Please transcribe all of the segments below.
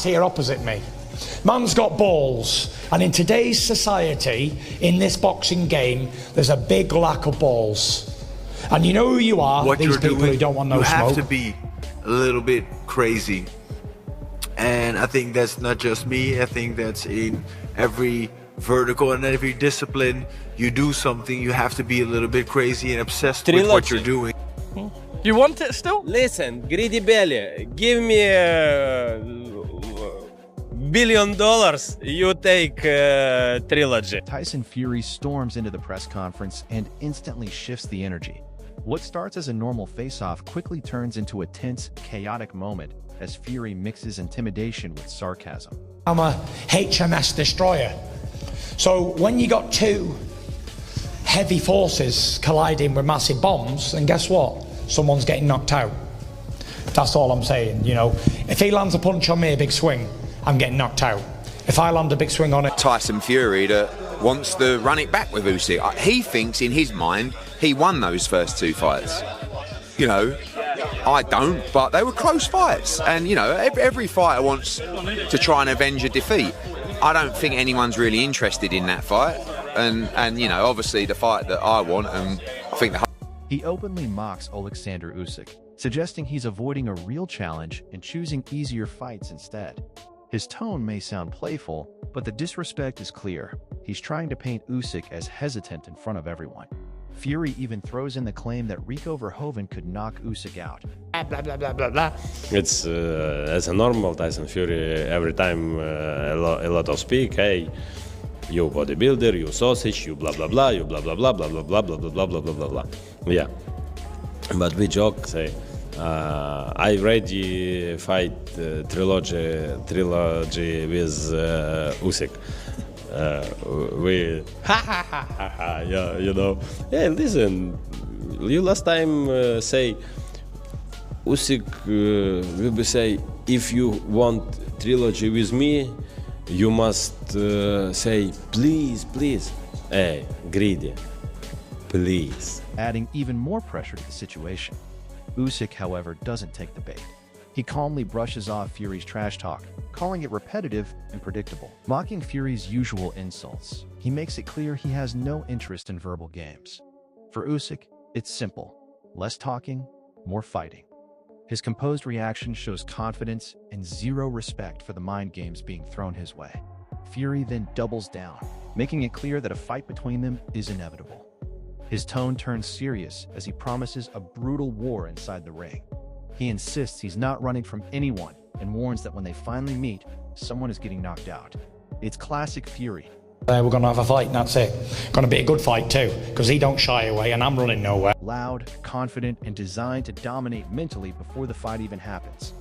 here opposite me. Man's got balls, and in today's society, in this boxing game, there's a big lack of balls. And you know who you are, what these people doing, who don't want no smoke. You have smoke. to be a little bit crazy. And I think that's not just me, I think that's in every vertical and every discipline. You do something, you have to be a little bit crazy and obsessed with what you're doing. You want it still? Listen, greedy belly, give me $1 billion, you take trilogy. Tyson Fury storms into the press conference and instantly shifts the energy. What starts as a normal face-off quickly turns into a tense, chaotic moment as Fury mixes intimidation with sarcasm. I'm a HMS destroyer. So when you got two heavy forces colliding with massive bombs, and guess what? Someone's getting knocked out. That's all I'm saying, you know. If he lands a punch on me, a big swing, I'm getting knocked out. If I land a big swing on it... Tyson Fury that wants to run it back with Usyk. He thinks in his mind he won those first two fights. You know, I don't, but they were close fights. And, you know, every fighter wants to try and avenge a defeat. I don't think anyone's really interested in that fight. And you know, obviously the fight that I want, and I think the... He openly mocks Oleksandr Usyk, suggesting he's avoiding a real challenge and choosing easier fights instead. His tone may sound playful, but the disrespect is clear. He's trying to paint Usyk as hesitant in front of everyone. Fury even throws in the claim that Rico Verhoeven could knock Usyk out. Blah, blah, blah, blah, blah. It's as a normal Tyson Fury, every time a lot of speak, hey, you bodybuilder, you sausage, you blah blah blah, you blah blah blah blah blah blah blah blah blah blah blah blah blah. Yeah, but we joke, say, I ready fight trilogy with Usyk. We yeah, you know. Yeah, listen, you last time say Usyk will be say, if you want trilogy with me, you must say, please, please. Hey, greedy, please. Adding even more pressure to the situation. Usyk, however, doesn't take the bait. He calmly brushes off Fury's trash talk, calling it repetitive and predictable. Mocking Fury's usual insults, he makes it clear he has no interest in verbal games. For Usyk, it's simple. Less talking, more fighting. His composed reaction shows confidence and zero respect for the mind games being thrown his way. Fury then doubles down, making it clear that a fight between them is inevitable. His tone turns serious as he promises a brutal war inside the ring. He insists he's not running from anyone and warns that when they finally meet, someone is getting knocked out. It's classic Fury. We're going to have a fight and that's it. Going to be a good fight too, because he don't shy away and I'm running nowhere. Loud, confident, and designed to dominate mentally before the fight even happens.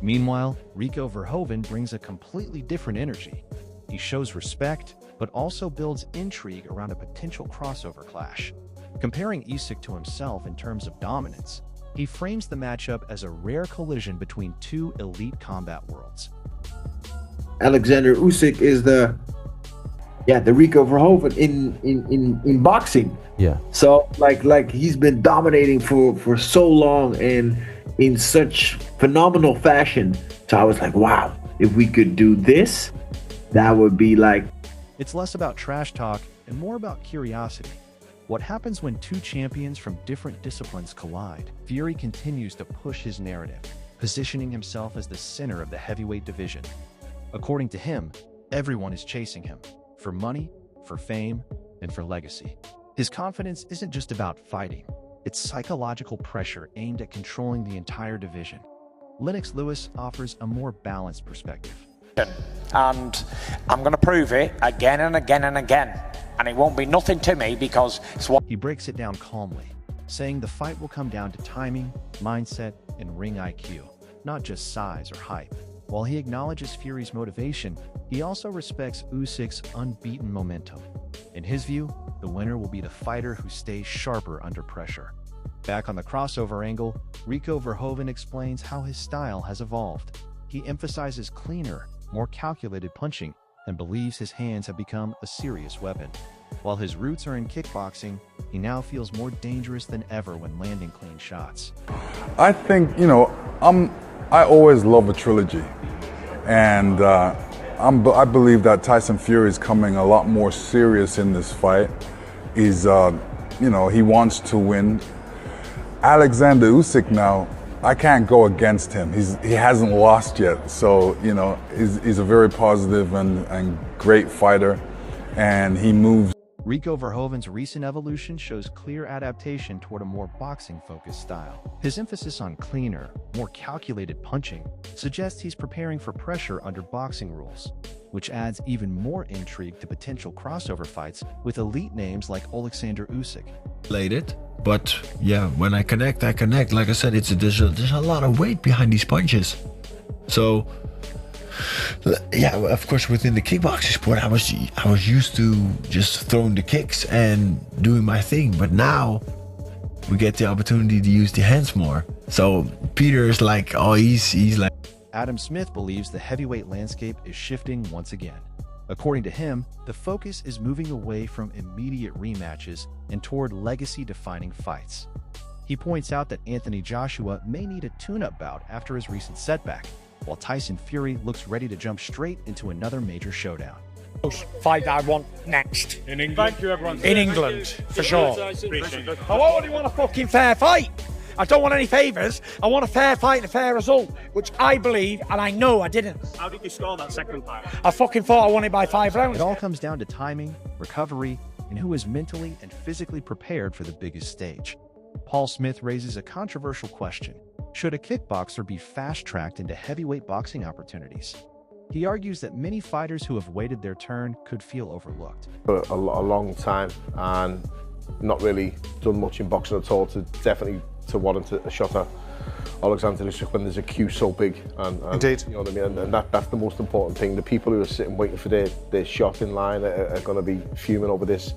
Meanwhile, Rico Verhoeven brings a completely different energy. He shows respect, but also builds intrigue around a potential crossover clash. Comparing Usyk to himself in terms of dominance, he frames the matchup as a rare collision between two elite combat worlds. Oleksandr Usyk is the Rico Verhoeven in boxing. Yeah. So like he's been dominating for so long and in such phenomenal fashion. So I was like, wow, if we could do this, that would be like... It's less about trash talk and more about curiosity. What happens when two champions from different disciplines collide? Fury continues to push his narrative, positioning himself as the center of the heavyweight division. According to him, everyone is chasing him. For money, for fame, and for legacy. His confidence isn't just about fighting. It's psychological pressure aimed at controlling the entire division. Lennox Lewis offers a more balanced perspective. And I'm going to prove it again and again and again. And it won't be nothing to me because it's what... He breaks it down calmly, saying the fight will come down to timing, mindset, and ring IQ, not just size or hype. While he acknowledges Fury's motivation, he also respects Usyk's unbeaten momentum. In his view, the winner will be the fighter who stays sharper under pressure. Back on the crossover angle, Rico Verhoeven explains how his style has evolved. He emphasizes cleaner, more calculated punching and believes his hands have become a serious weapon. While his roots are in kickboxing, he now feels more dangerous than ever when landing clean shots. I think, you know, I always love a trilogy. And I believe that Tyson Fury is coming a lot more serious in this fight. He's, he wants to win. Oleksandr Usyk now, I can't go against him. He hasn't lost yet. So, he's a very positive and great fighter, and he moves. Rico Verhoeven's recent evolution shows clear adaptation toward a more boxing-focused style. His emphasis on cleaner, more calculated punching suggests he's preparing for pressure under boxing rules, which adds even more intrigue to potential crossover fights with elite names like Oleksandr Usyk. But yeah, when I connect, I connect. Like I said, there's a lot of weight behind these punches. So yeah, of course, within the kickboxing sport, I was used to just throwing the kicks and doing my thing. But now we get the opportunity to use the hands more. So Peter is like, oh, he's like. Adam Smith believes the heavyweight landscape is shifting once again. According to him, the focus is moving away from immediate rematches and toward legacy-defining fights. He points out that Anthony Joshua may need a tune-up bout after his recent setback, while Tyson Fury looks ready to jump straight into another major showdown. Fight that I want next. In England? Thank you, everyone. In England, for sure. I only want a fucking fair fight. I don't want any favours. I want a fair fight and a fair result, which I believe, and I know I didn't. How did you score that second fight? I fucking thought I won it by 5 rounds. It all comes down to timing, recovery, and who is mentally and physically prepared for the biggest stage. Paul Smith raises a controversial question. Should a kickboxer be fast-tracked into heavyweight boxing opportunities? He argues that many fighters who have waited their turn could feel overlooked. For a long time and not really done much in boxing at all to warrant a shot at Oleksandr Usyk when there's a queue so big. And Indeed. You know what I mean? And that's the most important thing. The people who are sitting waiting for their shot in line are going to be fuming over this.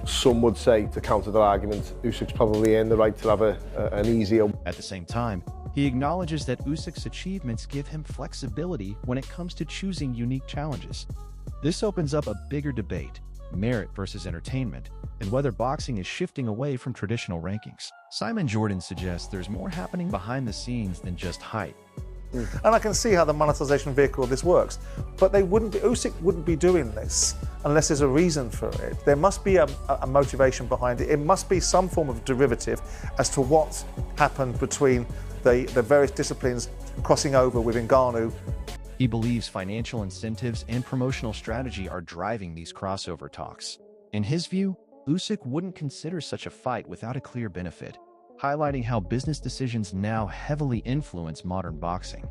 Some would say, to counter that argument, Usyk's probably earned the right to have an easier. At the same time, he acknowledges that Usyk's achievements give him flexibility when it comes to choosing unique challenges. This opens up a bigger debate, merit versus entertainment, and whether boxing is shifting away from traditional rankings. Simon Jordan suggests there's more happening behind the scenes than just height. And I can see how the monetization vehicle of this works, but Usyk wouldn't be doing this unless there's a reason for it. There must be a motivation behind it. It must be some form of derivative as to what happened between the various disciplines crossing over with Ngannou. He believes financial incentives and promotional strategy are driving these crossover talks. In his view, Usyk wouldn't consider such a fight without a clear benefit, highlighting how business decisions now heavily influence modern boxing.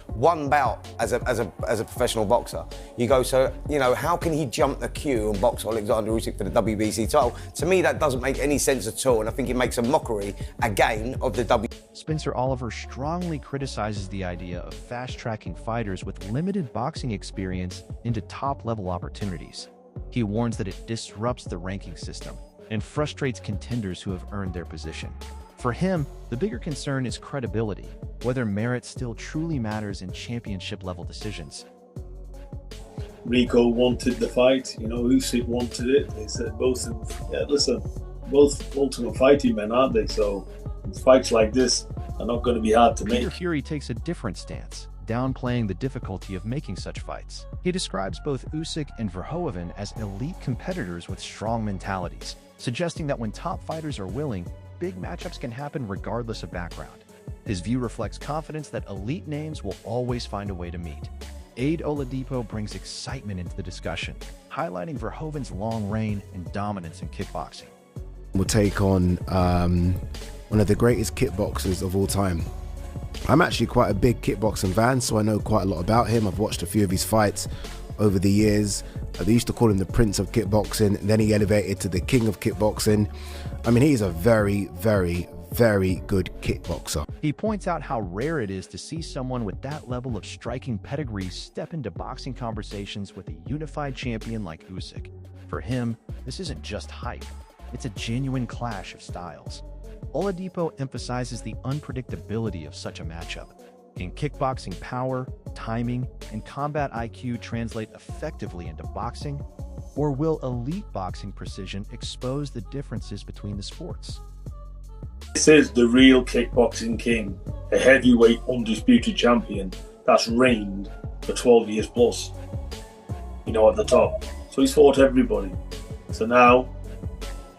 One bout as a professional boxer, you go, so, how can he jump the queue and box Oleksandr Usyk for the WBC title? To me, that doesn't make any sense at all, and I think it makes a mockery, again, of the WBC. Spencer Oliver strongly criticizes the idea of fast-tracking fighters with limited boxing experience into top-level opportunities. He warns that it disrupts the ranking system and frustrates contenders who have earned their position. For him, the bigger concern is credibility, whether merit still truly matters in championship-level decisions. Rico wanted the fight, Usyk wanted it. They said both ultimate fighting men, aren't they? So fights like this are not going to be hard to make. Peter Fury takes a different stance, downplaying the difficulty of making such fights. He describes both Usyk and Verhoeven as elite competitors with strong mentalities, suggesting that when top fighters are willing, big matchups can happen regardless of background. His view reflects confidence that elite names will always find a way to meet. Aid Oladipo brings excitement into the discussion, highlighting Verhoeven's long reign and dominance in kickboxing. We'll take on one of the greatest kickboxers of all time. I'm actually quite a big kickboxing fan, so I know quite a lot about him. I've watched a few of his fights over the years. They used to call him the Prince of Kickboxing, and then he elevated to the King of Kickboxing. I mean, he's a very, very, very good kickboxer. He points out how rare it is to see someone with that level of striking pedigree step into boxing conversations with a unified champion like Usyk. For him, this isn't just hype. It's a genuine clash of styles. Oladipo emphasizes the unpredictability of such a matchup. Can kickboxing power, timing, and combat IQ translate effectively into boxing? Or will elite boxing precision expose the differences between the sports? This is the real kickboxing king, a heavyweight undisputed champion, that's reigned for 12 years plus, you know, at the top. So he's fought everybody. So now,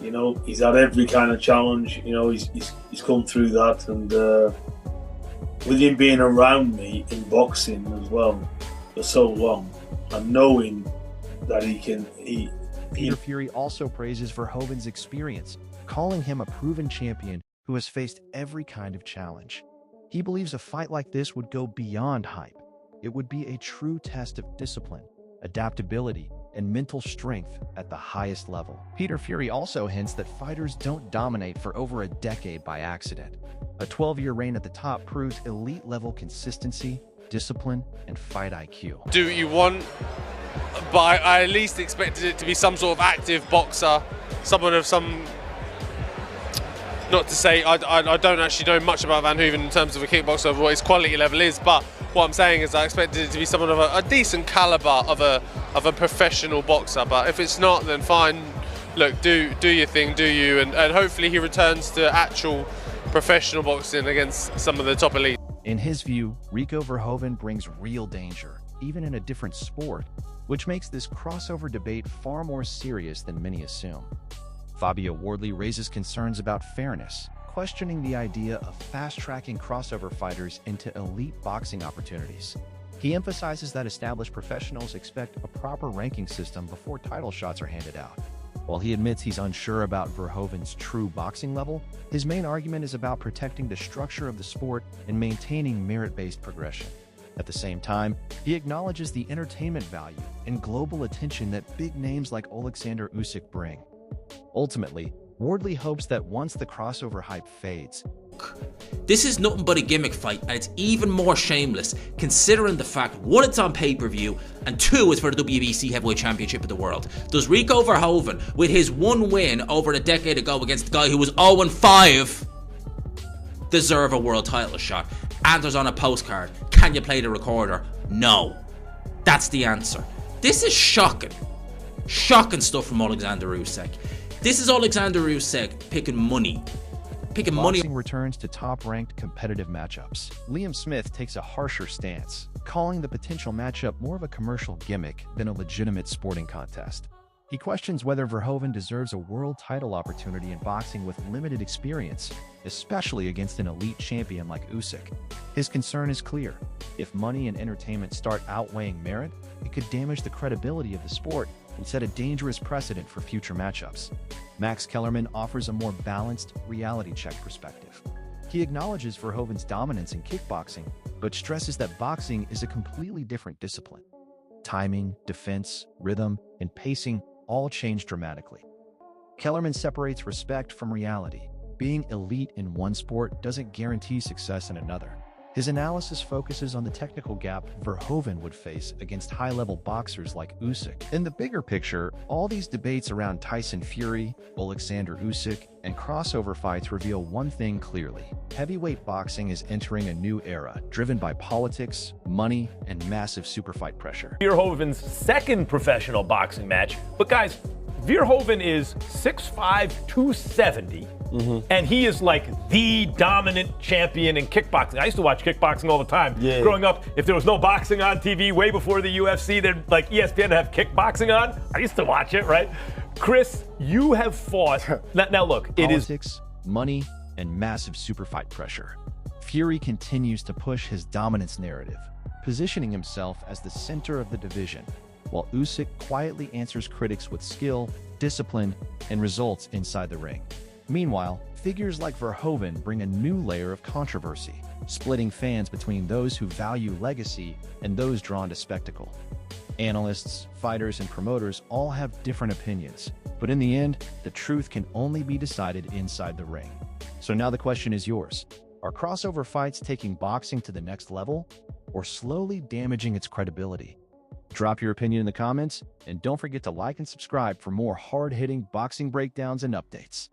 you know, he's had every kind of challenge. You know, he's come through that, and with him being around me in boxing as well for so long, and knowing that Peter Fury also praises Verhoeven's experience, calling him a proven champion who has faced every kind of challenge. He believes a fight like this would go beyond hype. It would be a true test of discipline, adaptability, and mental strength at the highest level. Peter Fury also hints that fighters don't dominate for over a decade by accident. A 12-year reign at the top proves elite-level consistency, discipline, and fight IQ. Do what you want, but I at least expected it to be some sort of active boxer, someone of some... Not to say I don't actually know much about Van Hooven in terms of a kickboxer, of what his quality level is, but what I'm saying is I expected it to be someone of a decent caliber of a professional boxer. But if it's not, then fine. Look, do your thing, do you, and hopefully he returns to actual professional boxing against some of the top elite. In his view, Rico Verhoeven brings real danger, even in a different sport, which makes this crossover debate far more serious than many assume. Fabio Wardley raises concerns about fairness, questioning the idea of fast-tracking crossover fighters into elite boxing opportunities. He emphasizes that established professionals expect a proper ranking system before title shots are handed out. While he admits he's unsure about Verhoeven's true boxing level, his main argument is about protecting the structure of the sport and maintaining merit-based progression. At the same time, he acknowledges the entertainment value and global attention that big names like Oleksandr Usyk bring. Ultimately, Wardley hopes that once the crossover hype fades, this is nothing but a gimmick fight, and it's even more shameless considering the fact, one, it's on pay-per-view, and two, it's for the WBC Heavyweight Championship of the world. Does Rico Verhoeven, with his one win over a decade ago against the guy who was 0-5, deserve a world title shot? Answers on a postcard. Can you play the recorder? No. That's the answer. This is shocking. Shocking stuff from Oleksandr Usyk. This is Oleksandr Usyk picking money. Boxing returns to top-ranked competitive matchups. Liam Smith takes a harsher stance, calling the potential matchup more of a commercial gimmick than a legitimate sporting contest. He questions whether Verhoeven deserves a world title opportunity in boxing with limited experience, especially against an elite champion like Usyk. His concern is clear. If money and entertainment start outweighing merit, it could damage the credibility of the sport and set a dangerous precedent for future matchups. Max Kellerman offers a more balanced, reality check perspective. He acknowledges Verhoeven's dominance in kickboxing, but stresses that boxing is a completely different discipline. Timing, defense, rhythm, and pacing all change dramatically. Kellerman separates respect from reality. Being elite in one sport doesn't guarantee success in another. His analysis focuses on the technical gap Verhoeven would face against high-level boxers like Usyk. In the bigger picture, all these debates around Tyson Fury, Oleksandr Usyk, and crossover fights reveal one thing clearly. Heavyweight boxing is entering a new era, driven by politics, money, and massive superfight pressure. Verhoeven's second professional boxing match. But guys, Verhoeven is 6'5", 270. And he is like the dominant champion in kickboxing. I used to watch kickboxing all the time. Growing up, if there was no boxing on TV way before the UFC, they'd like ESPN to have kickboxing on. I used to watch it, right? Chris, you have fought. Now look, it is politics, money, and massive superfight pressure. Fury continues to push his dominance narrative, positioning himself as the center of the division, while Usyk quietly answers critics with skill, discipline, and results inside the ring. Meanwhile, figures like Verhoeven bring a new layer of controversy, splitting fans between those who value legacy and those drawn to spectacle. Analysts, fighters, and promoters all have different opinions, but in the end, the truth can only be decided inside the ring. So now the question is yours. Are crossover fights taking boxing to the next level, or slowly damaging its credibility? Drop your opinion in the comments, and don't forget to like and subscribe for more hard-hitting boxing breakdowns and updates.